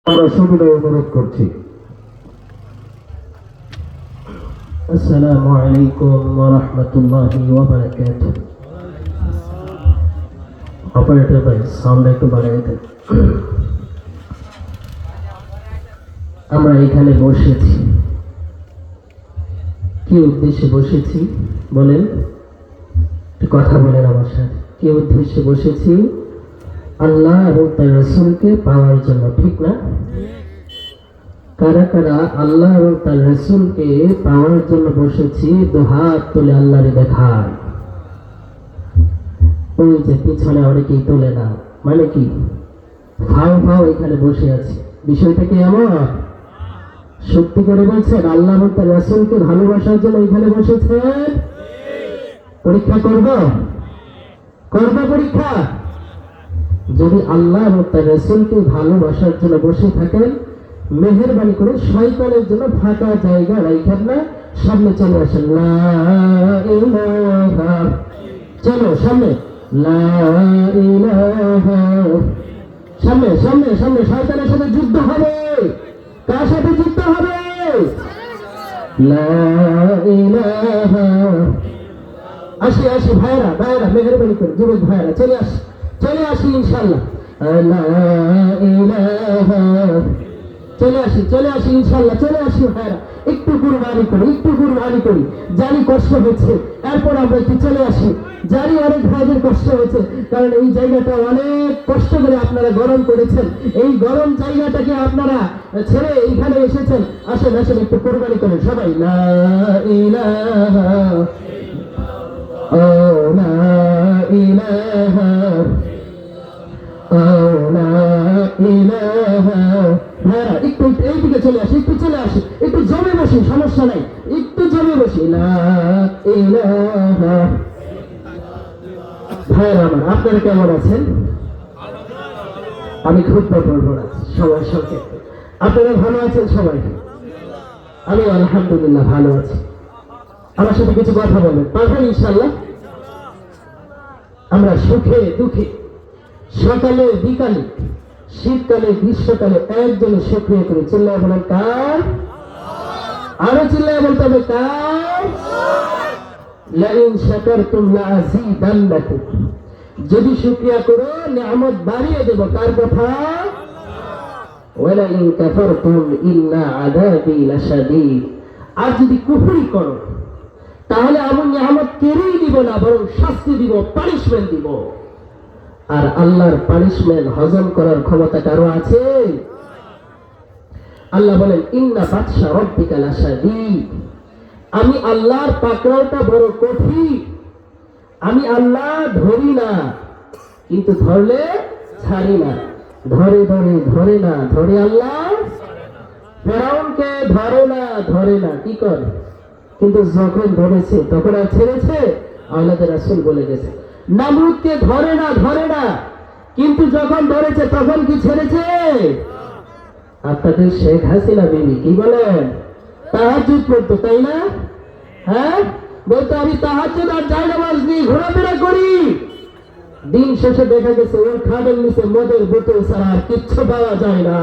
আমরা সুবিধা অনুরোধ করছি। আসসালামু আলাইকুম ওয়া রাহমাতুল্লাহি ওয়া বারাকাতুহু। অপারেটর ভাই সাউন্ড একটু বাড়িয়ে দেন। আমরা এখানে বসেছি, কি উদ্দেশ্যে বসেছি বলেন? একটু কথা বলেন আমার সাথে। কি উদ্দেশ্যে বসেছি? আল্লাহ এবং তার রাসূলকে পাওয়ার জন্য, ঠিক না? কারা কারা আল্লাহ এবং তার রাসূলকে পাওয়ার জন্য বসেছি? দুহাত তুলে আল্লাহরে দেখায়। ওই যে পিছনে অনেকেই তোলে না, মানে কি ফাও ফাও এখানে বসে আছে। বিষয়টা কি এমন? সত্যি করে বলছেন আল্লাহ এবং তার রাসূলকে ভালোবাসার জন্য এখানে বসেছেন? পরীক্ষা করব পরীক্ষা। যদি আল্লাহ এবং তার রাসূলকে ভালোবাসার জন্য বসে থাকেন, মেহেরবানি করে শয়তানের জন্য ফাঁকা জায়গা রাখেন না, সামনে চলে আসেন। লা ইলাহা, চলো সামনে। লা ইলাহা, সামনে সামনে সামনে। শয়তানের সাথে যুদ্ধ হবে। কার সাথে যুদ্ধ হবে? লা ইলাহা। আসি আসি ভাইরা ভাইরা, মেহেরবানি করে যুবক ভাইরা চলে আসি ইনশাআল্লাহ। লা ইলাহা, চলে আসি ইনশাআল্লাহ, চলে আসি ভাইরা। একটু কুরবানি করি। জানি কষ্ট হচ্ছে, এরপর আমরা একটু চলে আসি। জানি অনেক ভাইদের কষ্ট হয়েছে, কারণ এই জায়গাটা অনেক কষ্ট করে আপনারা গরম করেছেন। এই গরম জায়গাটাকে আপনারা ছেড়ে এইখানে এসেছেন। আসেন আসেন, একটু কুরবানি করেন সবাই। লা ইলাহা, ও লা ইলাহা, ও লা ইলাহা। ভাইরা একটু এইদিকে চলে আসি, একটু জমে বসি, সমস্যা নাই, একটু জমে বসি। লা ইলাহা। ভাইরা আমার, আপনারা কেমন আছেন? আমি খুব বলবো না, সবার সঙ্গে আপনারা ভালো আছেন সবাই? আমি আলহামদুলিল্লাহ ভালো আছি। আমার সাথে কিছু কথা বলবেন পারবেন ইনশাআল্লাহ? আমরা সুখে দুঃখে, সকালে বিকালে, শীতকালে গ্রীষ্মকালে একজনে সক্রিয় করে চিল্লায় বলেন কার? আরো চিল্লায় বলতে হবে কার? লাইন শাকারতুম লাযীদান্নাকুম, যদি শুকরিয়া করো নিয়ামত বাড়িয়ে দেব। কার কথা? ওয়ালাইন কাফারতুম ইন্না আযাবি লাশাদীদ, আর যদি কুফরি করো তাহলে আমি নিয়ামত কেড়েই দিব না, বরং শাস্তি দিব, পানিশমেন্ট দিব। আর আল্লাহর পানিশমেন্ট হজম করার ক্ষমতা কারো আছে? আল্লাহ বলেন ইন্না বাতশা রাব্বিকা লাশাদীদ, আমি আল্লাহর পাকড়াওটা বড় কঠিন। আমি আল্লাহ ধরি না, কিন্তু ধরলে ছাড়ি না। ধরে না, ধরে আল্লাহ। ফেরাউনকে ধরে না, কি করে? কিন্তু যখন ধরেছে তখন আর ছেড়েছে? আল্লাহর রাসূল বলে গেছে নামরুদকে ধরে না, কিন্তু যখন ধরেছে তখন কি ছেড়েছে? আপনাদের শেখ হাসিনা বিবি কি বলেন? তাহাজ্জুদ পড়তো, তাই না? হ্যাঁ, বলতো আমি তাহাজ্জুদ আর জায়নামাজ নিয়ে ঘোরাফেরা করি। দিন শেষে দেখা গেছে ওর খাটের নিচে মদের বোতল ছাড়া আর কিচ্ছু পাওয়া যায় না।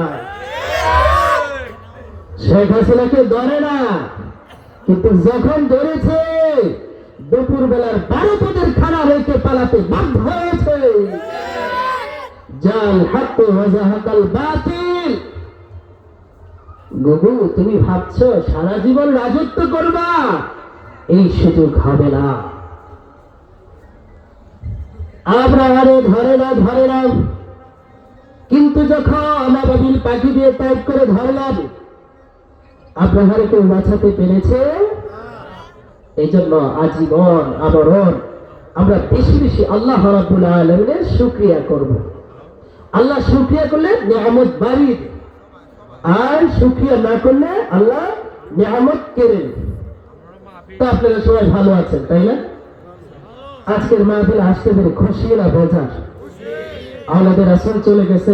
শেখ হাসিনাকে ধরে না, কিন্তু যখন ধরেছে দুপুর বেলার 12 পদের খানা রেখে পালাতে বাধ্য হয়েছে। জাল হাক্কু ওয়া যাহাকাল বাতিল। গুগু, তুমি ভাবছো সারা জীবন রাজত্ব করবা? এই সুযোগ হবে না। আমরা আরে ধরে না, কিন্তু যখন আবাবিল পাখি দিয়ে টাইপ করে ধরলাম, আব্রাহারে কেউ বাঁচাতে পেরেছে? এই জন্য আজীবন আমরণ আমরা বেশি বেশি আল্লাহ রাব্বুল আলামিনের শুকরিয়া করব। আল্লাহ শুকরিয়া করলে নিয়ামত বাড়িয়ে, আর শুকরিয়া না করলে আল্লাহ নিয়ামত কেড়ে নেয়। তো আপনারা সবাই ভালো আছেন, তাই না? আজকের মাহফিলে আসতে পেরে খুশি না বেজার? আল্লাহর রাসূল চলে গেছে,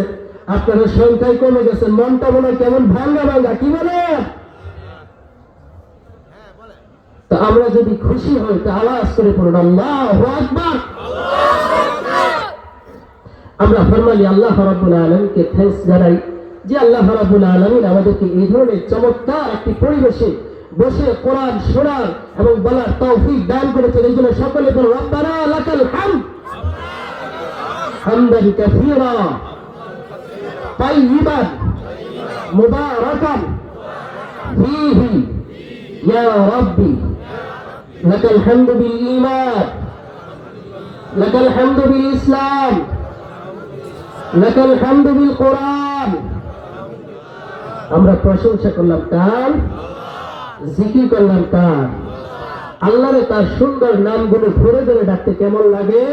আপনারা সংখ্যায় কমে গেছেন, মনটা মনে কেমন ভাঙ্গা, কি বলে? তো আমরা যদি খুশি হই তো আওয়াজ করে পড়ুন আল্লাহু আকবার। আমরা ফরমালি আল্লাহ রাব্বুল আলামিনকে থ্যাঙ্কস জানাই যে আল্লাহ রাব্বুল আলামিন আমাদেরকে এই ধরনের চমৎকার একটি পরিবেশে বসে কোরআন শোনার এবং বলার তৌফিক দান করেছেন। এই জন্য সকলে বলো রব্বানা লাকাল হামদ হামদান কাসীরা তাইয়িবান মুবারাকান ফীহি ইয়া রাব্বি লাকাল হামদু বিল ঈমান লাকাল হামদু বিল ইসলাম লাকাল হামদু বিল কোরআন। আমরা প্রশংসা করলাম কার? জিকির করলাম কার? আল্লাহরে তার সুন্দর নামগুলো ধরে ধরে ডাকতে কেমন লাগে?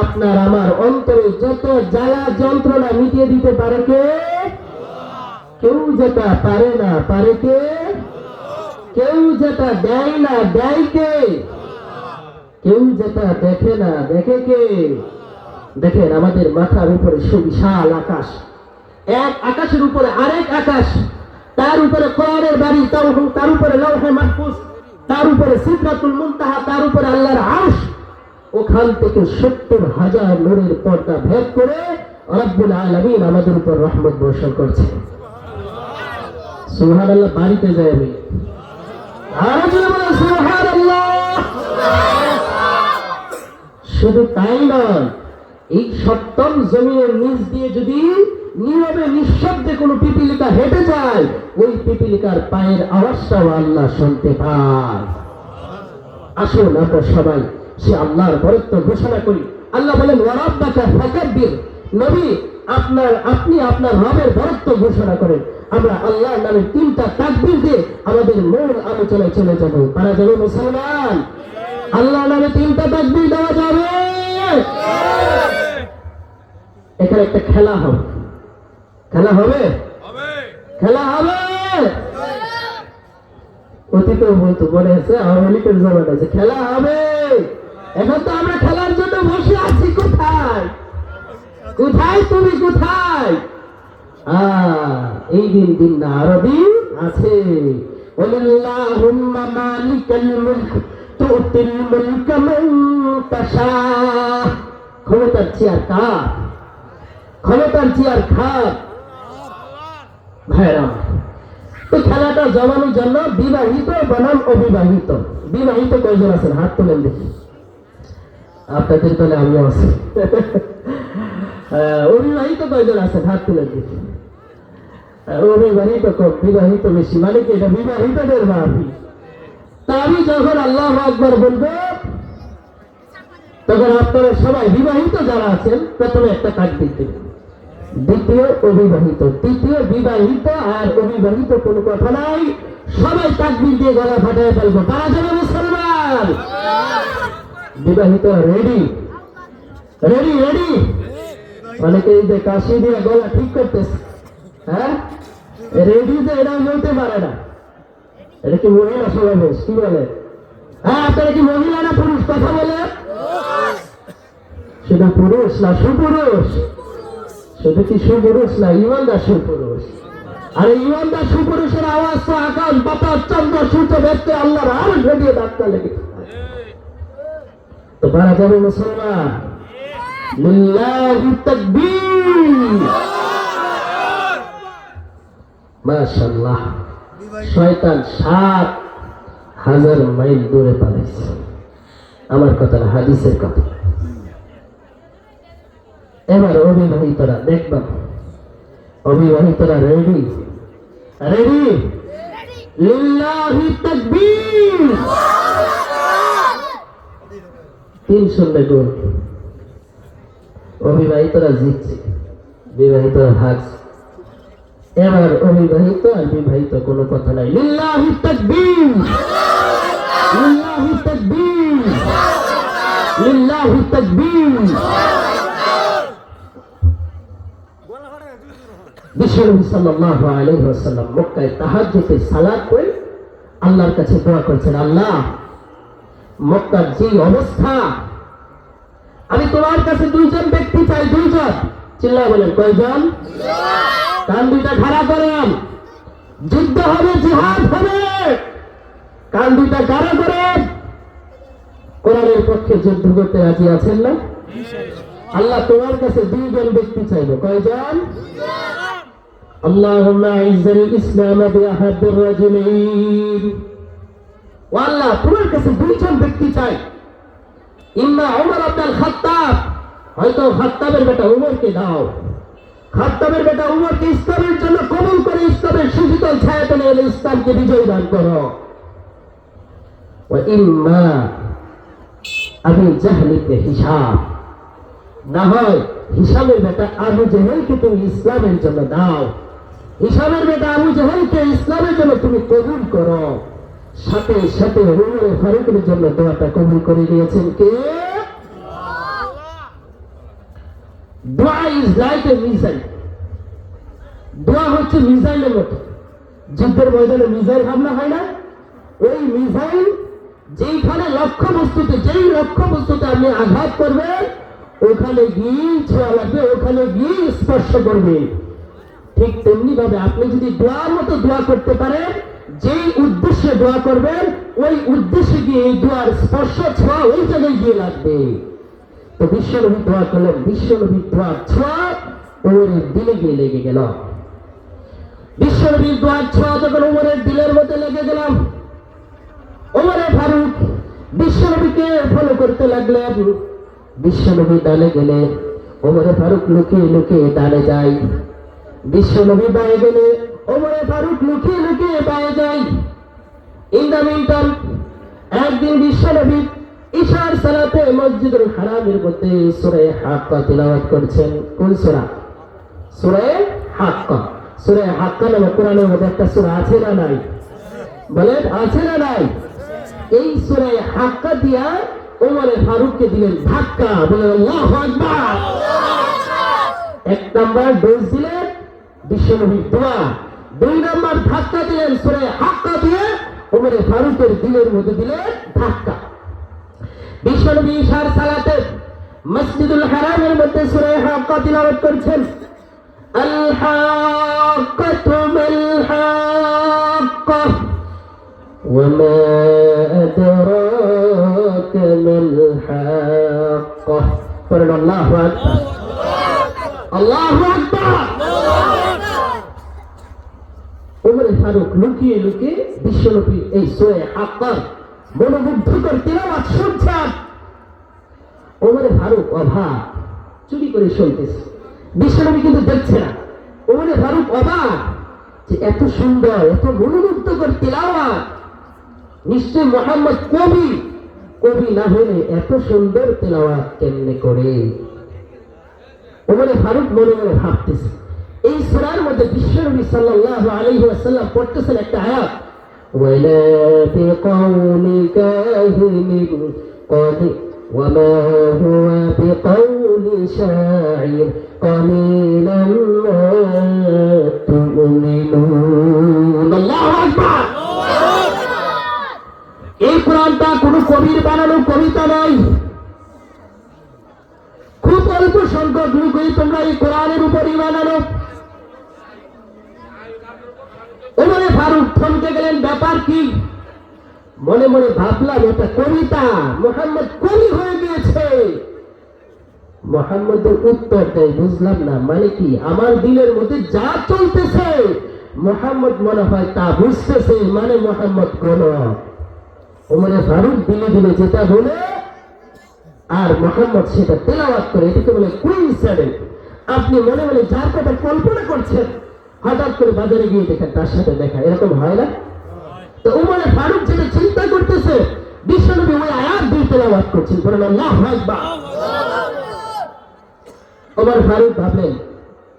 আপনার আমার অন্তরে যত জ্বালা যন্ত্রণা মিটিয়ে দিতে পারে কে? কেউ যেটা পারে না পারে কে? কেউ যেটা দেয় না দেয় কে? কেউ যেটা দেখে না দেখে কে? দেখেন আমাদের মাথার উপরে সুবিশাল আকাশ, এক আকাশের উপরে আরেক আকাশ, তার উপরে কোরআনের বাড়ি, তার উপরে লৌহে মাহফুজ, তার উপরে সিদরাতুল মুনতাহা, তার উপরে আল্লাহর আরশ। ওখান থেকে ৭০,০০০ নূরের পর্দা ভেদ করে রব্বুল আলামিন আমাদের উপর রহমত বর্ষণ করছে। সুবহানাল্লাহ। বাড়িতে যাই আমি আরো জোরে বলেন সুবহানাল্লাহ। শুধু তাই নয়, এই সপ্তম জমিনের নিচ দিয়ে যদি নীরবে নিঃশব্দে কোনো পিপীলিকা হেঁটে যায়, ওই পিপীলিকার পায়ের আওয়াজটাও আল্লাহ শুনতে পায়। আসুন আমরা সবাই সে আল্লাহর বরত্ব ঘোষণা করি। আল্লাহ বলেন ওয়ারাব্বাকা ফাকাব্বির। নবী আপনি আপনার রবের বরত্ব ঘোষণা করেন। আমরা আল্লাহর নামে 3টা তাকবীর দিয়ে আমাদের মূল আলোচনায় চলে যাব। পারা যাবে মুসলমান? আল্লাহর নামে 3টা তাকবীর দেওয়া যাবে। এখানে একটা খেলা হবে। খেলা হবে? খেলা হবে। অতীতে বলতো মনে আছে, আওয়ামী লীগের জমানা আছে, খেলা হবে। এখন তো আমরা খেলার জন্য বসে আছি। কোথায় কোথায় তুমি কোথায়? এই দিন না আরো দিন আছে। ওয়াল্লাহুম্মা মালিকাল মুলক তুতিল মুলক মান তাশা। ক্ষমতার চেয়ার কার? ক্ষমতার চেয়ার খার? ভাইরা, তো খেলাটা জমানোর জন্য বিবাহিত বনাম অবিবাহিত, বিবাহিত কয়জন আছেন হাত তোলেন দেখি। আপনাদের দলে আমিও আছি। অবিবাহিত কয়জন আছেন হাত তুলেন দেখি। অবিবাহিত কম, বিবাহিত বেশি। মানে কি এটা বিবাহিতদের মাহফিল। তা আমি যখন আল্লাহু আকবার বলবো তখন আপনারা সবাই বিবাহিত যারা আছেন প্রথমে একটা তাকবীর দেবেন, দ্বিতীয় অবিবাহিত, তৃতীয় বিবাহিত, আর অবিবাহিত কোনো কথা নাই। সবাই তাকবীর দিয়ে গলা ফাটায় ফেলবো। তারা যাবে মুসলমান। বিবাহিত রেডি রেডি রেডি? অনেকে এই যে কাশি দিয়ে গলা ঠিক করতেছে। হ্যাঁ রেডি যে এরা বলতে পারে না। এটা কি মহিলা সমাবেশ? কি বলে? হ্যাঁ আপনারা কি মহিলা না পুরুষ? কথা বলে। শুধু পুরুষ না সুপুরুষ? শুধু কি সুপুরুষ না ইমানদার সুপুরুষ? আর ইমানদার সুপুরুষের আওয়াজ তো আকাশ বাতাস চন্দ্র সূর্য ব্যক্তি আল্লাহর আরো ঘটিয়ে ডাক্তার লেগে। তো পারা যাবে মুসলমান? লিল্লাহি তাকবীর। মাশাআল্লাহ। শয়তান ৭,০০০ মাইল দূরে পালাইছে। আমার কথা না, হাদিসের কথা। এবার অবিবাহিতরা দেখবা, অবিবাহিতরা রেডি রেডি? লিল্লাহি তাকবীর। ৩০০ গোল। অবিবাহিতরা জিতছে, বিবাহিতরা হারছে। এবার অবিবাহিত আর বিবাহিত কোনো কথা নাই। লিল্লাহি তাকবীর, লিল্লাহি তাকবীর, লিল্লাহি তাকবীর। বিশ্বনবী সাল্লাল্লাহু আলাইহি ওয়াসাল্লাম মক্কায় তাহাজ্জুদের সালাত পড়ে আল্লাহর কাছে দোয়া করেছেন, আল্লাহ মক্কার যে অবস্থা, আমি তোমার কাছে 2জন ব্যক্তি চাই। 2জন। চিল্লায় বলেন কয়জন? কান দুইটা খাড়া করেন। যুদ্ধ হবে, জিহাদ হবে। কান দুইটা খাড়া করেন। কোরআনের পক্ষে যুদ্ধ করতে রাজি আছেন না? আল্লাহ তোমার কাছে 2জন ব্যক্তি চাইব। কয়জন? আল্লাহুম্মা আইজ্জিল ইসলাম বিআহাদির রাজুলাইন। ও আল্লাহ, তোমার কাছে দুইজন ব্যক্তি চাই, ইম্মা ওমর আব্দুল খাত্তাব, হয়তো খাত্তাবের বেটা ওমরকে দাও, খাত্তাবের বেটা ওমরকে ইসলামের জন্য কবুল করে ইসলামের সুশীতল ছায়াতলে এলে ইসলামকে বিজয় দান করো। ওয়া ইম্মা আবু জাহল ইবনে হিশাম, না হয় হিশামের বেটা আবু জেহেলকে তুমি ইসলামের জন্য দাও, হিশামের বেটা আবু জেহেলকে ইসলামের জন্য তুমি কবুল করো। সাথে সাথে ওমর ফারুকের জন্য দোয়াটা কবুল করে দিয়েছেন কে? দোয়া ইজ লাইক এ মিসাইল। দোয়া হচ্ছে মিসাইলের মতো। যুদ্ধের ময়দানে মিসাইল হামলা হয় না? ওই মিসাইল যেইখানে যেই লক্ষ্য বস্তুতে আপনি আঘাত করবেন ওখানে গিয়ে ছোঁয়া লাগবে, ওখানে গিয়ে স্পর্শ করবে। ঠিক তেমনি ভাবে আপনি যদি দোয়ার মতো দোয়া করতে পারেন, যেই উদ্দেশ্যে দোয়া করবেন ওই উদ্দেশ্যে গিয়ে এই দোয়ার স্পর্শ ছোঁয়া ওই জায়গায় গিয়ে লাগবে। তো বিশ্বনবী দোয়া করলেন, বিশ্বনবীর দোয়ার ছোঁয়া ওমরের দিলে গিয়ে লেগে গেল। বিশ্বনবীর দোয়ার ছোঁয়া যখন ওমরের দিলের মধ্যে লেগে গেলাম, ওমরে ফারুক বিশ্বনবীকে ফলো করতে লাগলেন। বিশ্বনবী ডানে গেলে ওমরে ফারুক লুকিয়ে লুকিয়ে ডানে যায়, বিশ্বনবী বায়ে গেলে ওমরে ফারুক লুকিয়ে লুকিয়ে বায়ে যায়। ইন দ্য মিনটাইম একদিন বিশ্বনবী ইশার সালাতে মসজিদুল হারামের মধ্যে সূরা হাক্কা তিলাওয়াত করছেন। কোন সূরা? সূরা হাক্কা। সূরা হাক্কা নামে কোরআনের মধ্যে একটা সূরা আছে না নাই? বলেন, আছে না নাই? এই সূরা হাক্কা দিয়া ওমরে ফারুককে দিলেন ধাক্কা। বলেন আল্লাহু আকবার। এক নাম্বার ডোজ দিলেন বিশ্বনবীর দোয়া, দুই নাম্বার ধাক্কা দিলেন সূরা হাক্কা দিয়ে ওমরে ফারুকের দিলের মধ্যে দিলেন ধাক্কা। বিশ্বনবী ইশার সালাতে মসজিদুল হারামের মধ্যে সূরা হাক্কা তিলাওয়াত করছেন। আল হাক্কাতু মাল হাক্কা ওয়া মা আদরাকা মাল হাক্কা। পড়েন আল্লাহু আকবার, আল্লাহু আকবার। ওমরে ফারুক লুকিয়ে লুকিয়ে বিশ্বনবী এই সূরা হাক্কার মনোমুগ্ধকর তিলাওয়াত শুনছেন। ওমরে ফারুক অবাক, চুরি করে শুনতেছে, বিশ্বনবী কিন্তু দেখছে না। ওমরে ফারুক অবাক যে এত সুন্দর, এত মনোমুগ্ধকর তিলাওয়াত, নিশ্চয় মুহাম্মদ কবি, কবি না হলে এত সুন্দর তিলাওয়াত কেমনে করে? ওমরে ফারুক মনে মনে ভাবতেছে। এই সূরার মধ্যে বিশ্বনবী সাল্লাল্লাহু আলাইহি ওয়াসাল্লাম পড়তেছেন একটা আয়াত, ওয়ালা বিকাউলি কাহিনিন ক্বালি ওয়া মা হুয়া বিকাউলি শাইর কালিলান মা তুমিনুন। আল্লাহু আকবার। এই কোরআনটা কোনো কবির বানানো কবিতা নয়। খুব অল্প সংখ্যক লোকই তোমরা এই কোরআনের উপর ঈমান আনো। ওমরে ফারুক থমকে গেলেন, ব্যাপার কি? মনে মনে ভাবলাম এটা কবিতা, মুহাম্মদ কবি হয়ে গিয়েছে। মুহাম্মদের উত্তর দেয়, বুঝলাম না, মানে কি? আমার দিলের মধ্যে যা চলতেছে মুহাম্মদ মনে হয় তা বুঝতেছে, মানে মুহাম্মদ গণক। ওমরে ফারুক দিলে দিলে যেটা বলে আর মুহাম্মদ সেটা তেলাওয়াত করে, এটাকে বলে কোইন্সিডেন্ট। আপনি মনে মনে যার কথা কল্পনা করছেন হঠাৎ করে বাজারে গিয়ে দেখেন তার সাথে দেখা, এরকম হয় না? তো ওমরে ফারুক যেটা চিন্তা করতেছে বিশ্বনবী ওই আয়াত দিয়ে তেলাওয়াত করছেন। বলেন আল্লাহু আকবার। ওমর ফারুক ভাবলেন,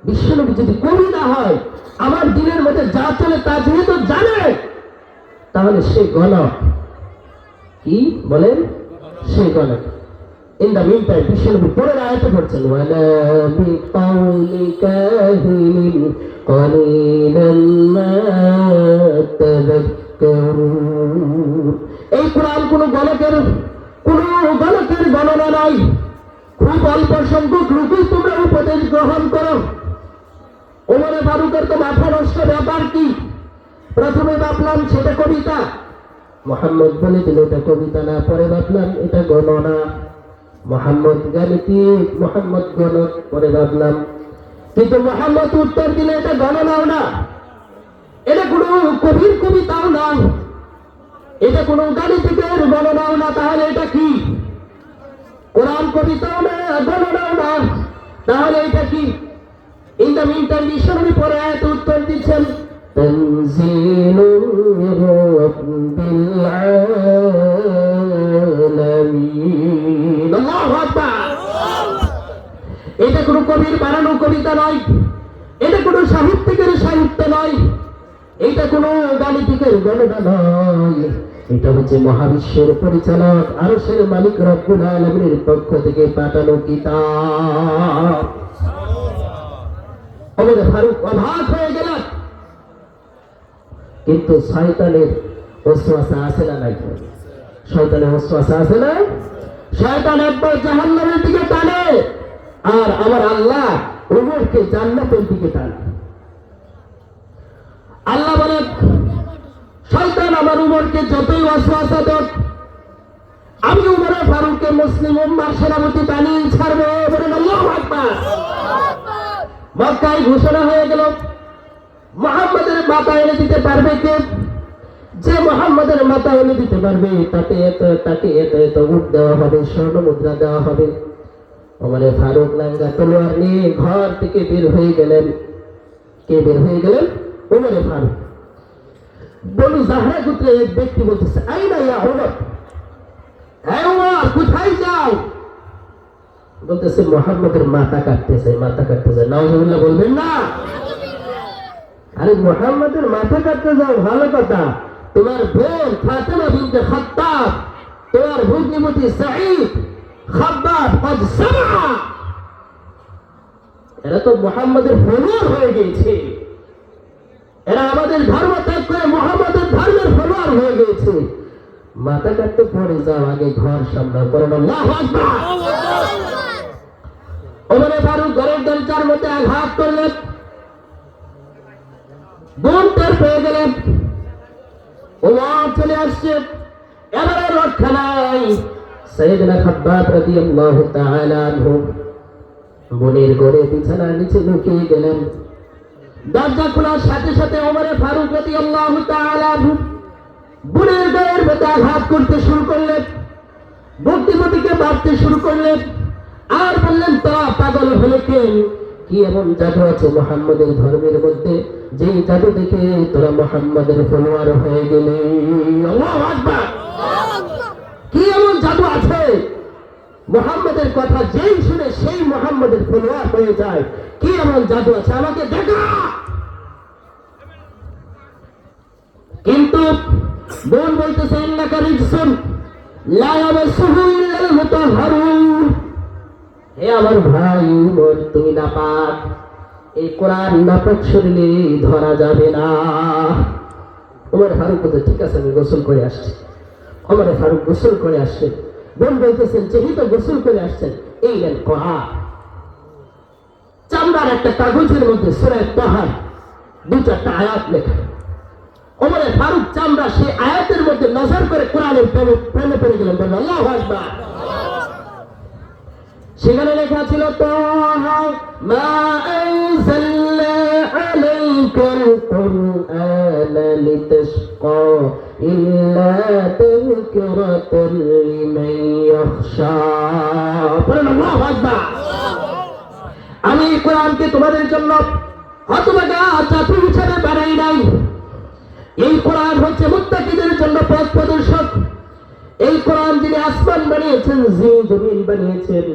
বিশ্বনবী যদি কবি না হয়, আমার দিলের মধ্যে যা চলে তা যেহেতু জানে, তাহলে সে গণক। কি বলেন? সে গণক। In the meantime, বিশ্বনবী পরের আয়াতে পড়ছেন, ওয়ালা বিকাউলি কাহিনিন ক্বালিলান মা তাযাক্কারুন। এই কোরআন কোন গণকের গণনা নাই। খুব অল্প সংখ্যক লোকই তোমরা উপদেশ গ্রহণ করো। ওমরে ফারুকের তো মাথা নষ্ট, ব্যাপার কি? প্রথমে ভাবলাম সেটা কবিতা, মুহাম্মদ বলে দিল এটা কবিতা না। পরে ভাবলাম এটা গণনা, মুহাম্মদ গাণিতিক, মুহাম্মদ গণক। পরে ভাবলাম কিন্তু মুহাম্মদ উত্তর দিলে এটা গণনাও না, এটা কোনো কবির কবিতাও না, এটা কোনো গাণিতিকের গণনাও না। তাহলে এটা কি? কোরআন কবিতাও না, গণনাও না, তাহলে এটা কি? ইন দ্য মিন টাইম বিশ্বনবী পরে আয়াত উত্তর দিচ্ছেন, তানজিলুম মির রাব্বিল আলামিন। আল্লাহু আকবার। এটা কোনো কবির বানানো কবিতা নয়, এটা কোনো সাহিত্যিকের সাহিত্য নয়, এটা কোনো গাণিতিকের গণনা নয়, এটা হচ্ছে মহাবিশ্বের পরিচালক আরশের মালিক রব্বুল আলামিনের পক্ষ থেকে পাঠানো কিতাব। ওমর ফারুক অবাক হয়ে গেলেন। কিন্তু শয়তানের ওয়াসওয়াসা আছে না নাই? শয়তানের ওয়াসওয়াসা আছে না? শয়তান একবার জাহান্নামের দিকে টানে, আর আমার আল্লাহ ওমরকে জান্নাতের দিকে টানে। আল্লাহ বলেন, শয়তান আমার উমরকে যতই ওয়াসওয়াসা দেয়, আমি উমর ফারুককে মুসলিম উম্মার সেনাপতি বানিয়ে ছাড়বো। বলেন আল্লাহু আকবার। মক্কায় ঘোষণা হয়ে গেল, মুহাম্মাদের মাথা এনে দিতে পারবে কে? যে মুহাম্মাদের মাথা এনে দিতে পারবে তাকে এত উট দেওয়া হবে, স্বর্ণ মুদ্রা দেওয়া হবে। ওমর ফারুক নাঙ্গা তলোয়ার নিয়ে ঘর থেকে বের হয়ে গেলেন। কে বের হয়ে গেলেন? ওমর ফারুক। বনু জাহরা গোত্রের এক ব্যক্তি বলতেছে, আইনা ইয়া ওমর, হে ওমর কোথায় যাও? বলতেছে মুহাম্মাদের মাথা কাটতেছে। নাউজুবিল্লাহ বলবেন না? আরে মুহাম্মাদের মাথা কাটতে যাও ভালো কথা, তোমার বোন ফাতেমা বিনতে খাত্তাব, তোমার ভগ্নিপতি সাঈদ, খাব্বাব, কদসামা, এরা তো মুহাম্মাদের ফলোয়ার হয়ে গিয়েছে। এরা আমাদের ধর্ম ত্যাগ করে মুহাম্মাদের ধর্মের ফলোয়ার হয়ে গিয়েছে। মাথা কাটতে পড়ে যাও, আগে ঘর সামলাও। করেন আল্লাহু আকবার। ওমর ফারুক ঘরের দরজার মধ্যে আঘাত করলেন, বোন টের পেয়ে গেলেন, ওমর চলে আসছে, এবারে রক্ষা নাই। সাইয়েদনা খাব্বাব রাদিয়াল্লাহু তাআলা আনহু বোনের ঘরে বিছানার নিচে লুকিয়ে গেলেন। দরজা খোলার সাথে সাথে ওমর ফারুক রাদিয়াল্লাহু তাআলা আনহু বোনের গায়ের মধ্যে আঘাত করতে শুরু করলেন, ভক্তিপতিকে মারতে শুরু করলেন, আর বললেন, তোরা পাগল হলে কেন? কি এমন জাদু আছে মুহাম্মাদের ধর্মের মধ্যে, যেই জাদু দেখে তোরা মুহাম্মাদের ফলোয়ার হয়ে গেলে? আল্লাহু আকবার। কি এমন জাদু আছে মুহাম্মাদের কথা যেই শুনে সেই মুহাম্মাদের ফলোয়ার হয়ে যায়? কি এমন জাদু আছে আমাকে দেখা। কিন্তু বোন বলতেছে, ইন্নাকা রিজসুন লা ইয়ামাসসুহু ইল্লাল মুতাহহারুন। হে আমার ভাই উমর, তুমি নাপাক, এই কোরআন নাপাক শরীরে ধরা যাবে না। ওমর ফারুক বলতে, ঠিক আছে আমি গোসল করে আসছি। ওমর ফারুক গোসল করে আসছেন। বোন বলতেছেন, যেহেতু গোসল করে আসছেন, এই নেন কোরআন। চামড়ার একটা কাগজের মধ্যে সূরা তাহা 2-4টা আয়াত লেখা। ওমর ফারুক চামড়া সেই আয়াতের মধ্যে নজর করে কোরআনের প্রেমে পড়ে গেলেন। বলেন আল্লাহু আকবার। সেখানে লেখা ছিল, তাহা মা আনজালনা আলাইকাল কুরআনা লিতাশকা ইল্লা তাযকিরাতান লিমান ইয়াখশা। বলেন আল্লাহু আকবার। আমি কোরআনকে তোমাদের জন্য হতভাগা চাতু হিসেবে বানাই নাই। এই কোরআন হচ্ছে মুত্তাকিদের জন্য পথ প্রদর্শক। এই কোরআন যিনি আসমান বানিয়েছেন, যিনি জমিন বানিয়েছেন,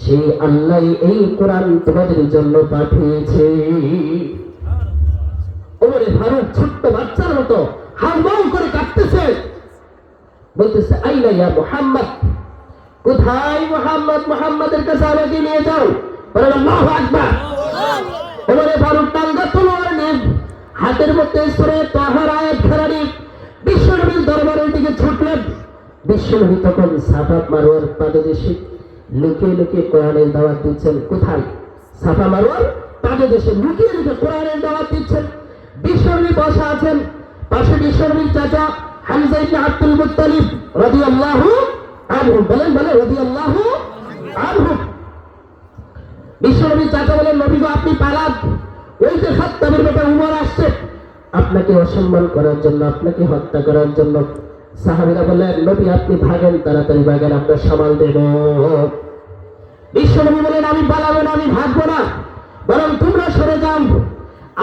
সেই আল্লাহ এই কোরআন তোমাদের জন্য পাঠিয়েছে। ওমর ফারুক ছোট্ট বাচ্চার মতো হাউমাউ করে কাঁদতেছে, বলতেছে, আইনা ইয়া মুহাম্মদ, কোথায় মুহাম্মদ? মুহাম্মাদের কাছে আমাকে নিয়ে যাও। বলেন আল্লাহু আকবার। ওমর ফারুক টাঙ্গা তলোয়ার নিয়ে হাতের মধ্যে সূরা তাহার আয়াত খানি বিশ্বনবীর দরবারের দিকে ছুটলেন। বিশ্বনবী তখন সাফা মারওয়ার পাদদেশে লুকিয়ে লুকিয়ে কোরআনের দাওয়াত দিচ্ছেন। কোথায়? সাফা মারওয়ার পাদদেশে লুকিয়ে লুকিয়ে কোরআনের দাওয়াত দিচ্ছেন। বিশ্বনবী বসা আছেন, পাশে বিশ্বনবীর চাচা হামজা ইবনে আব্দুল মুত্তালিব রাদিয়াল্লাহু আনহু। বলেন রাদিয়াল্লাহু আনহু। বিশ্বনবী চাচা বলেন, নবী গো আপনি পালান, ওই যে খাত্তাবের বেটা উমর আসছে আপনাকে অসম্মান করার জন্য, আপনাকে হত্যা করার জন্য। সাহাবীরা বললেন, নবী আপনি ভাগেন, তাড়াতাড়ি ভাগেন, আমরা সামাল দেব। বিশ্বনবী বলেন, আমি পালাবো না, আমি ভাগবো না, বরং তোমরা সরে যাও।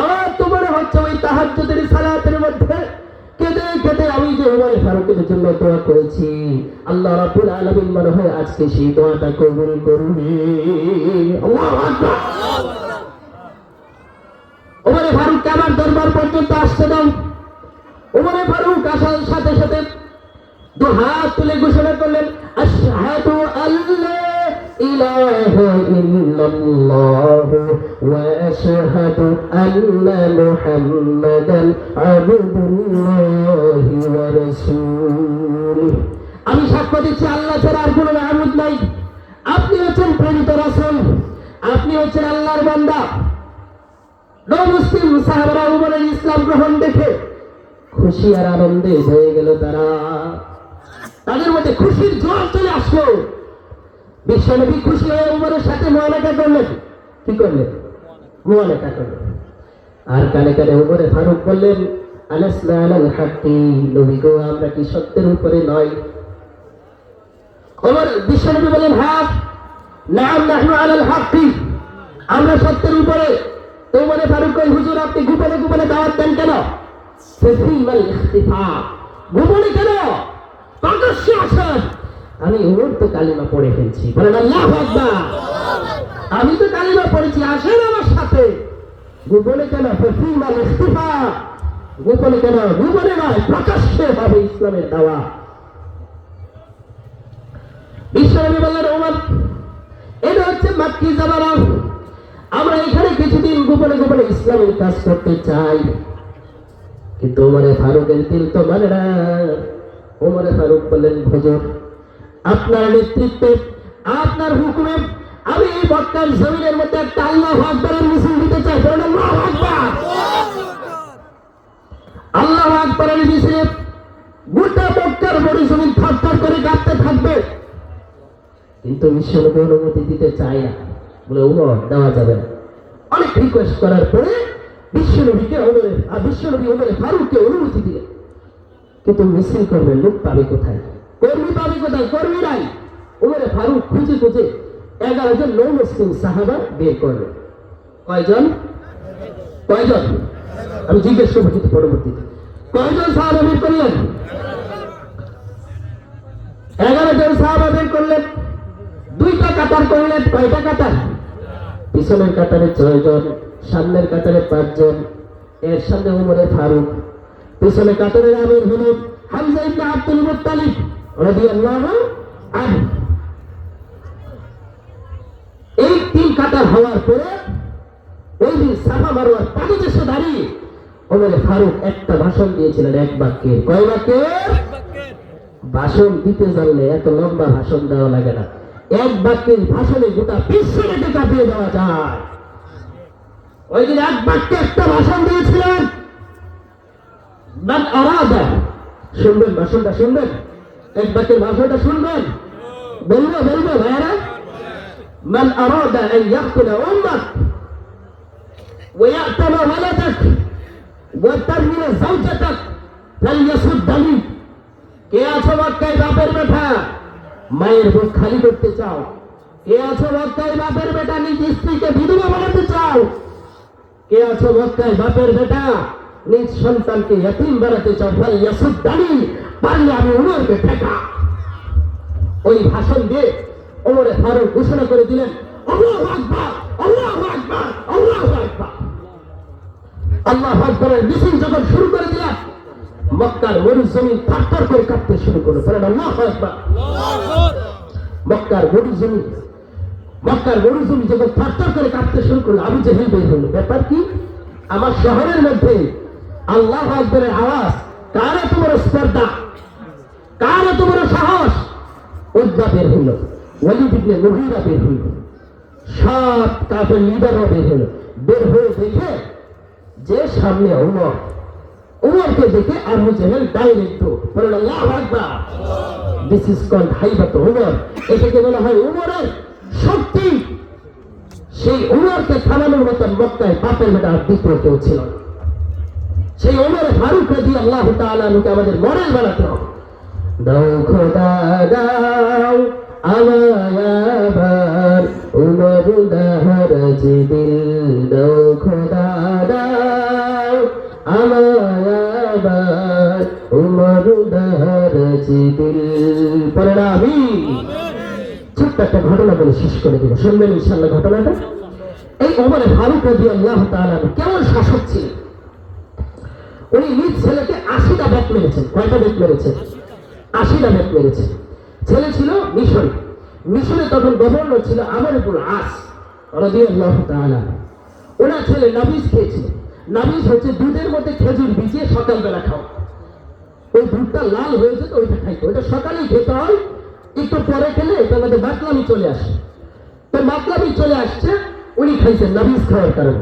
আমার তো মনে হচ্ছে ওই তাহাজ্জুদের সালাতের মধ্যে কেঁদে কেঁদে আমি যে উমর ফারুকের জন্য দোয়া করেছি, আল্লাহ রাব্বুল আলামিন মনে হয় আজকে সেই দোয়াটা কবুল করবে। আল্লাহু আকবার। উমর ফারুক আমার দরবার পর্যন্ত আসতে দাও। উমর ফারুক আসার সাথে সাথে দু হাত তুলে ঘোষণা করলেন, আশহাদু আল্লা ইলাহা ইল্লাল্লাহ ওয়া আশহাদু আন্না মুহাম্মাদান আবদুল্লাহি ওয়া রাসূলুহু। আমি সাক্ষ্য দিচ্ছি আল্লাহ ছাড়া আর কোনো মাবুদ নাই, আপনি হচ্ছেন প্রেরিত রাসূল, আপনি হচ্ছেন আল্লাহর বান্দা। মুসলিম সাহাবারা উমরের ইসলাম গ্রহণ দেখে খুশি আর আনন্দে হয়ে গেল, তাদের মধ্যে খুশির জোয়ার চলে আসলো। বিশ্বনবী খুশি হয়ে উমরের সাথে মুআনাকা করলেন। কি করলেন? মুআনাকা করলেন। আর কানে কানে উমরে ফারুক বললেন, আলাসনা আলাল হাক্কি, নবী গো আমরা কি সত্যের উপরে নয়? উমর বিশ্বনবী বলেন, হ্যাঁ নাম নাহনু আলাল হাক্কি, আমরা সত্যের উপরে। তো উমরে ফারুক কই, হুজুর আপনি গোপনে গোপনে দাওয়াত দেন কেন? ফিমাল ইখতিফা, গোপনে কেন? প্রকাশ্যে আসেন। আমি উমর তো কালিমা পড়ে ফেলছি, বলেন আল্লাহু আকবার। আমি তো কালিমা পড়েছি, আসেন আমার সাথে। গোপনে কেন? ফিমাল ইখতিফা, গোপনে কেন? গোপনে নয়, প্রকাশ্যে হবে ইসলামের দাওয়াত। বিশ্বনবী বললেন, ওমর এটা হচ্ছে মাক্কি জামানা, আমরা এখানে কিছুদিন গোপনে গোপনে ইসলামের কাজ করতে চাই। কিন্তু ওমরে ফারুকের দিল তো মানে না। ওমরে ফারুক বললেন, হুজুর আপনার নেতৃত্বে, আপনার হুকুমে আমি এই মক্কার জমিনের মধ্যে একটা আল্লাহু আকবারের মিছিল দিতে চাই। বলেন আল্লাহু আকবার। আল্লাহু আকবারের মিছিলে গোটা মক্কার বড় জমিন থরথর করে কাঁপতে থাকবে। কিন্তু বিশ্বনবী অনুমতি দিতে চায় না, বলে উমর দেওয়া যাবে না। অনেক রিকোয়েস্ট করার পরে বিশ্বনবী ওমরে ফারুককে অনুমতি দিলেন। কিন্তু মিছিল করবে, লোক পাবে কোথায়? কর্মী পাবে কোথায়? কর্মী নাই। ওমরে ফারুক খুঁজে খুঁজে 11 জন নৌ মুসলিম সাহাবা বের করলেন। কয়জন? আমি জিজ্ঞেস করবো কিন্তু পরবর্তীতে। কয়জন সাহাবা বের করলেন? 11 জন সাহাবা বের করলেন। 2টা কাতার করলেন। কয়টা কাতার? পিছনের কাতারে 6 জন, সামনের কাতারে 5 জন। এর সামনে ওমরে ফারুক, পিছনে কাতারে আমির হলো হামজা ইবনে আব্দুল মুত্তালিব রাদিয়াল্লাহু আনহু। এই 3 কাতার হওয়ার পরে ওই দিন সাফা মারওয়ার পাদদেশে দাঁড়িয়ে ওমরে ফারুক একটা ভাষণ দিয়েছিলেন, এক বাক্যের। কয় বাক্যের? ভাষণ দিতে জানলে এত লম্বা ভাষণ দেওয়া লাগে না। এক বাক্যের ভাষণে গোটা বিশ্বকে কাঁপিয়ে দেওয়া যায়। ওই দিন এক বাক্যে একটা ভাষণ দিয়েছিলেন। মান আরাদা, শুনবেন ভাষণটা, শুনবেন এক বাক্যের ভাষণটা শুনবেন। বলবো ভাইয়ারা, মান আরাদা আন ইয়াকতুলা উম্মাক ওয়া ইয়াতামা ওয়ালাদাক ওয়া তারমিনা যাওজাতাক ফালইয়াসুদ্দানি। কে আছো মক্কায় বাপের বেটা, মায়ের বুক খালি করতে চাও? কে আছো মক্কায় বাপের বেটা, নিজ স্ত্রীকে বিধবা বানাতে চাও? কে আছো মক্কায় বাপের বেটা, নিজ সন্তানকে ইয়তীম বানাতে চাও? ফালইয়াসুদ্দানি, পারলে আমি উমরকে ঠেকা। ওই ভাষণ দিয়ে ওমরে ফারুক ঘোষণা করে দিলেন, আল্লাহু আকবার, আল্লাহু আকবার, আল্লাহু আকবার। আল্লাহু আকবারের মিছিল যখন শুরু করে দিলেন, মক্কার মরুজমিন থরথর করে কাঁপতে শুরু করলো। বলেন আল্লাহু আকবার। মক্কার মরুজমিন যখন থরথর করে কাঁপতে শুরু করলো, আবু জেহেল বের হলো। ব্যাপার কি? আমার শহরের মধ্যে আল্লাহু আকবারের আওয়াজ, কার এত বড় স্পর্ধা, কার এত বড় সাহস? উদ্বা বের হইল, ওয়ালিদ ইবনে মুগীরা বের হইল, সব কাফের লিডাররা বের হইল। বের হয়ে দেখে যে সামনে উমরকে দেখে আবু জেহেল ডাইরেক্ট বলেন আল্লাহু আকবার। দিস ইজ কল্ড হাইবাত উমর। এটাকে বলা হয় উমরের শক্তি। সেই উমরকে থামানোর মতন মক্কায় বাপের বেটা আর দ্বিতীয় কেউ ছিল না। সেই উমর ফারুক রাদিয়াল্লাহু তাআলা আনহুকে আমাদের মডেল বানাতে হবে। দাও খোদা দাও আমার উমর দারাজ দিল, দাও খোদা দাও আমার উমর দারাজ দিল। পরে না আমি ছোট্ট একটা ঘটনা বলে শেষ করে দিব, শুনবেন ইনশাআল্লাহ ঘটনাটা। এই ওমর ফারুক রাদিয়াল্লাহু তাআলা আনহু কেমন শাসক ছিলেন। উনি নিজ ছেলেকে 80টা ব্যাট মেরেছেন। কয়টা ব্যাট মেরেছেন? 80টা ব্যাট মেরেছেন। ছেলে ছিল মিশরে। মিশরে তখন গভর্নর ছিল আমর ইবনে আস রাদিয়াল্লাহু তাআলা। ওনার ছেলে নাবিজ খেয়েছিল। নাবিজ হচ্ছে দুধের মধ্যে খেজুর ভিজিয়ে সকালবেলা খাওয়া। ওই দুধটা লাল হয়ে যেত, ওইটা খাইতো। ওইটা সকালেই খেতে হয়, একটু পরে খেলে এটার মধ্যে মাতলামি চলে আসে। তো মাতলামি চলে আসছে, উনি খাইছেন নাবিজ খাওয়ার কারণে।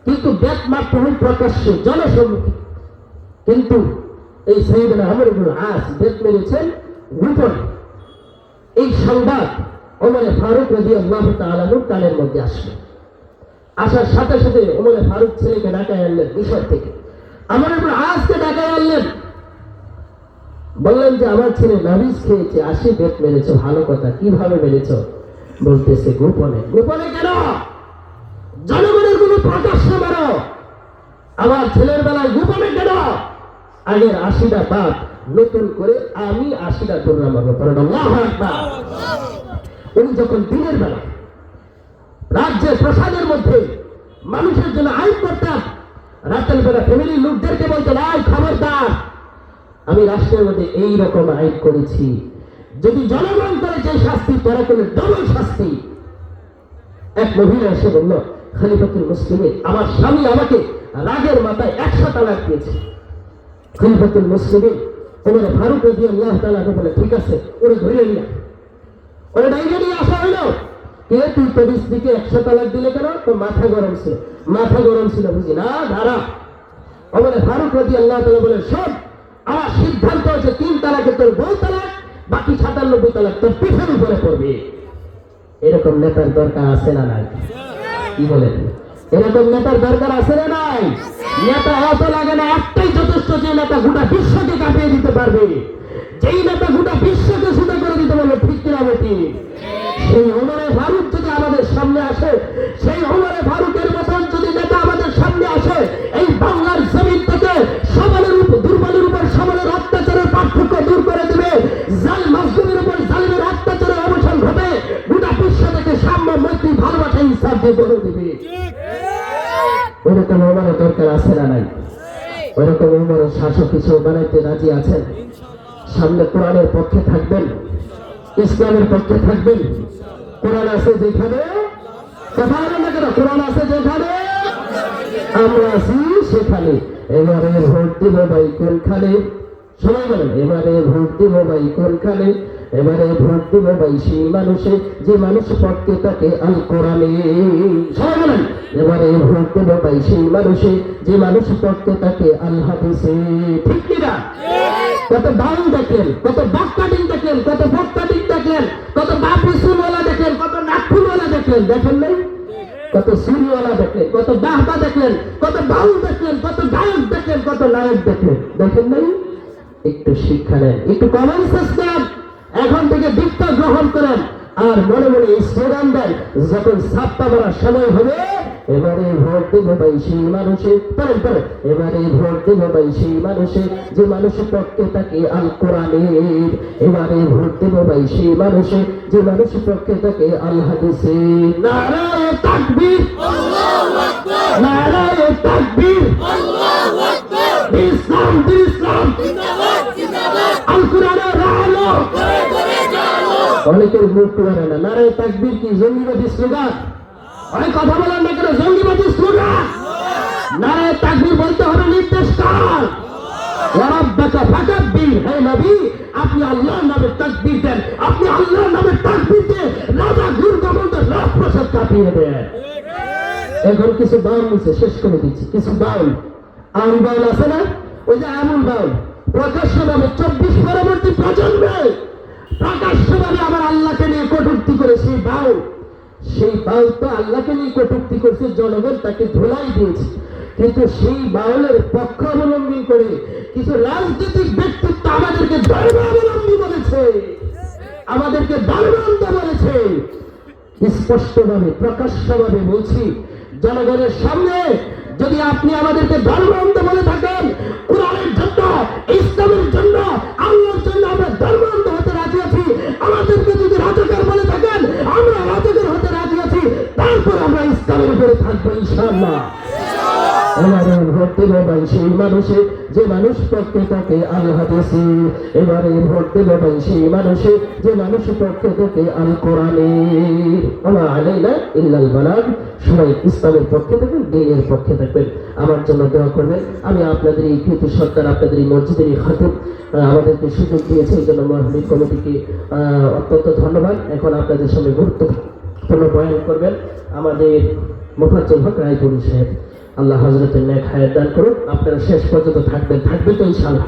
কিন্তু ব্যাট মারতে হয় প্রকাশ্যে, জনসম্মুখে। কিন্তু এই সাইয়েদনা আমর ইবনে আস ব্যাট মেরেছেন গোপনে। এই সংবাদ ওমর ফারুক রাদিয়াল্লাহু তাআলা আনহুর কানের মধ্যে আসলো। আসার সাথে সাথে ওমর ফারুক ছেলেকে ঢাকায় আনলেন মিশর থেকে। আমর ইবনে আসকে ঢাকায় আনলেন, বললেন যে আমার ছেলে নাবিজ খেয়েছে, 80 ব্যাট মেরেছে। ভালো কথা, কিভাবে মেরেছ? বলতেছে গোপনে। গোপনে কেন? জনগণের কোনো প্রকাশ্যে মারো, আমার ছেলের বেলায় গোপনে কেন? আগের 80টা বাদ নতুন করে আমি 80টা ধরলাম। আল্লাহু আকবার। উনি যখন দিনের বেলা রাজ্যের প্রসাদের মধ্যে মানুষের জন্য আইন করতেন, রাতের বেলা ফ্যামিলির লোকদেরকে বলতেন, আয় খবরদার, আমি রাষ্ট্রের মধ্যে এই রকম আইন করেছি, যদি জনগণ করে যে শাস্তি তারা করলে ডবল শাস্তি। এক মহিলা এসে বলল, খলিফাতুল মুসলিমিন, আমার স্বামী আমাকে রাগের মাথায় 100 তালাক দিয়েছে। খলিফাতুল মুসলিমিন ওমর ফারুক রাদিয়াল্লাহু তাআলা বলে, ঠিক আছে, ওরে ধরে নিয়ে ওরে ডাইরে নিয়ে আসা হইল। কে তুই তোর স্ত্রীকে 100 তালাক দিলে কেন? তো মাথা গরম ছিল। মাথা গরম ছিল বুঝি না, ধারা। ওমর ফারুক রাদিয়াল্লাহু তাআলা বলে, সব আমার সিদ্ধান্ত হচ্ছে 3 তালাকে তোর বউ তালাক, বাকি 97 তালাক তোর পিঠের উপরে পড়বে। এরকম নেতার দরকার আছে না নাই? কি বলেন? এরকম নেতার দরকার আছে না নাই? নেতা অত লাগে না, একটাই যথেষ্ট, যে নেতা গোটা বিশ্বকে কাঁপিয়ে দিতে পারবে, যেই নেতা গোটা বিশ্বকে শুধু করে দিতে পারবে। ঠিক কিনা বেটি? সেই ওমর ফারুক যদি আমাদের সামনে আসে, সেই ওমর ফারুকের মতন যদি নেতা আমাদের সামনে আসে, এই বাংলার জমিন থেকে সবলের উপর দুর্বলের উপর সবলের অত্যাচারের পার্থক্য দূর করে দিবে, মাজলুমের উপর জালিমের অত্যাচারের অবসান ঘটে, গোটা বিশ্ব থেকে সাম্য, মৈত্রী, ভালোবাসা, ইনসাফ দিয়ে বলে দিবে। ওরকম ওমরের দরকার আছে না নাই? ওরকম ওমরের শাসক হিসেবে বানাইতে রাজি আছেন? সামনে কোরআনের পক্ষে থাকবেন, ইসলামের পক্ষে থাকবেন। কোরআন আছে যেখানে, কথা বলেন না কেন? কোরআন আছে যেখানে আমরা আছি সেখানে। এবারে ভোট দিব ভাই কোনখানে? সবাই বলেন, এবারে ভোট দিব ভাই কোনখানে? এবারে ভোট দিব ভাই সেই মানুষে যে মানুষ পক্ষে থাকে আল কোরআনে। সবাই বলেন, এবারে ভোট দিব ভাই সেই মানুষে যে মানুষ পক্ষে থাকে আল হাদিসে। ঠিক কিনা? কত দাম দেখেন, কত বাক কাটিং দেখেন, কত ভোট কাটিং দেখেন, কত বাপ রসুলওয়ালা দেখেন, কত নাকুলওয়ালা দেখেন, দেখেন নাই? কত সুরিওয়ালা দেখলেন, কত বাহবা দেখলেন, কত বাউল দেখলেন, কত গায়ক দেখলেন, কত নায়ক দেখলেন, দেখেন নাই? একটু শিক্ষা নেন, একটু কমন সেন্স নেন, এখন থেকে দীক্ষা গ্রহণ করেন, আর মনে মনে স্লোগান দেন, যখন সাপ্তাহ মারার সময় হবে, এবারে ভোট দেব ভাই সেই মানুষে, পরেন পরে, এবারে ভোট দেব ভাই সেই মানুষে যে মানুষ পক্ষে থাকে আল কোরআনের। এবারে ভোট দেব ভাই সেই মানুষে যে মানুষ পক্ষে থাকে আল হাদিসে। নারায়ে তাকবীর, আল্লাহু আকবার, নারায়ে তাকবীর, আল্লাহু আকবার, ইসলাম ইসলাম জিন্দাবাদ জিন্দাবাদ, আল কোরআনের আলো করে করে জালো। অনেকের মুখ করে না, নারায়ে তাকবীর কি জঙ্গিবাদী স্লোগান? অনেক কথা বলেন না কেন? জঙ্গিবাদী স্লোগান। নারায়ে তাকবীর বলতে হবে নির্দেশ কার? ওয়া রাব্বাকা ফাকাব্বির। হে নবী, আপনি আল্লাহর নামে তাকবীর দেন, আপনি আল্লাহর নামে তাকবীর দিয়ে রাজা গুরগমন্ডল রাজপ্রাসাদ কাঁপিয়ে দেন। এখন কিছু বাউল নিচে শেষ করে দিচ্ছি। কিছু বাউল, আমুল বাউল আছে না? ওই যে আমুল বাউল প্রকাশ্যভাবে 24 পরবর্তী প্রজন্মে প্রকাশ্যভাবে আমার আল্লাহকে নিয়ে কটূক্তি করে সেই বাউল সেই বাউল তো আল্লাহকে নিয়ে কটূক্তি করছে, জনগণ তাকে ধোলাই দিয়েছে। কিন্তু সেই বাউলের পক্ষ অবলম্বন করে কিছু রাজনৈতিক ব্যক্তিত্ব আমাদেরকে ধর্মাবলম্বী বলেছে, আমাদেরকে ধর্মান্ধ বলেছে। স্পষ্টভাবে প্রকাশ্যভাবে বলছি জনগণের সামনে, যদি আপনি আমাদেরকে ধর্মান্ধ বলে থাকেন, কোরআনের জন্য, ইসলামের জন্য, আল্লাহর জন্য আমরা ধর্মান্ধ হতে রাজি আছি। আমাদেরকে যদি রাজাকার বলে থাকেন, আমরা রাজাকার হতে রাজি আছি। তারপর আমরা ইসলামের উপরে থাকবো ইনশাআল্লাহ। এবারে ভোট দেব ভাই সেই মানুষে যে মানুষ পক্ষে থাকে আল হাদিসে, এবারে ভোট দেব ভাই সেই মানুষে যে মানুষ পক্ষে থাকে আল কোরআনে। ওয়া আলাইনা ইল্লাল বালাগ। সবাই ইসলামের পক্ষে থাকবেন, দ্বীনের পক্ষে থাকবেন, আমার জন্য দোয়া করবেন। আমি আপনাদের এই কৃতি সরকার, আপনাদের এই মসজিদের এই খাতিব আমাদেরকে সুযোগ দিয়েছে, এই জন্য মাহফিল কমিটিকে অত্যন্ত ধন্যবাদ। এখন আপনাদের সামনে গুরুত্বপূর্ণ বয়ান করবেন আমাদের মোফাজ্জল হক রায়পুরি সাহেব। আল্লাহ হযরতের নেক হায়াত দান করুন। আপনারা শেষ পর্যন্ত থাকবেন তো ইনশাআল্লাহ,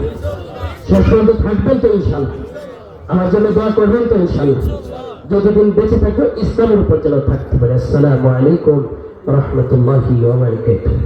শেষ পর্যন্ত থাকবেন তো ইনশাআল্লাহ, আমার জন্য দোয়া করবেন তো ইনশাআল্লাহ। যতদিন বেঁচে থাকবে ইসলামের উপর যেন থাকতে পারে। আসসালামু আলাইকুম ওয়া রাহমাতুল্লাহি ওয়া বারাকাতুহু।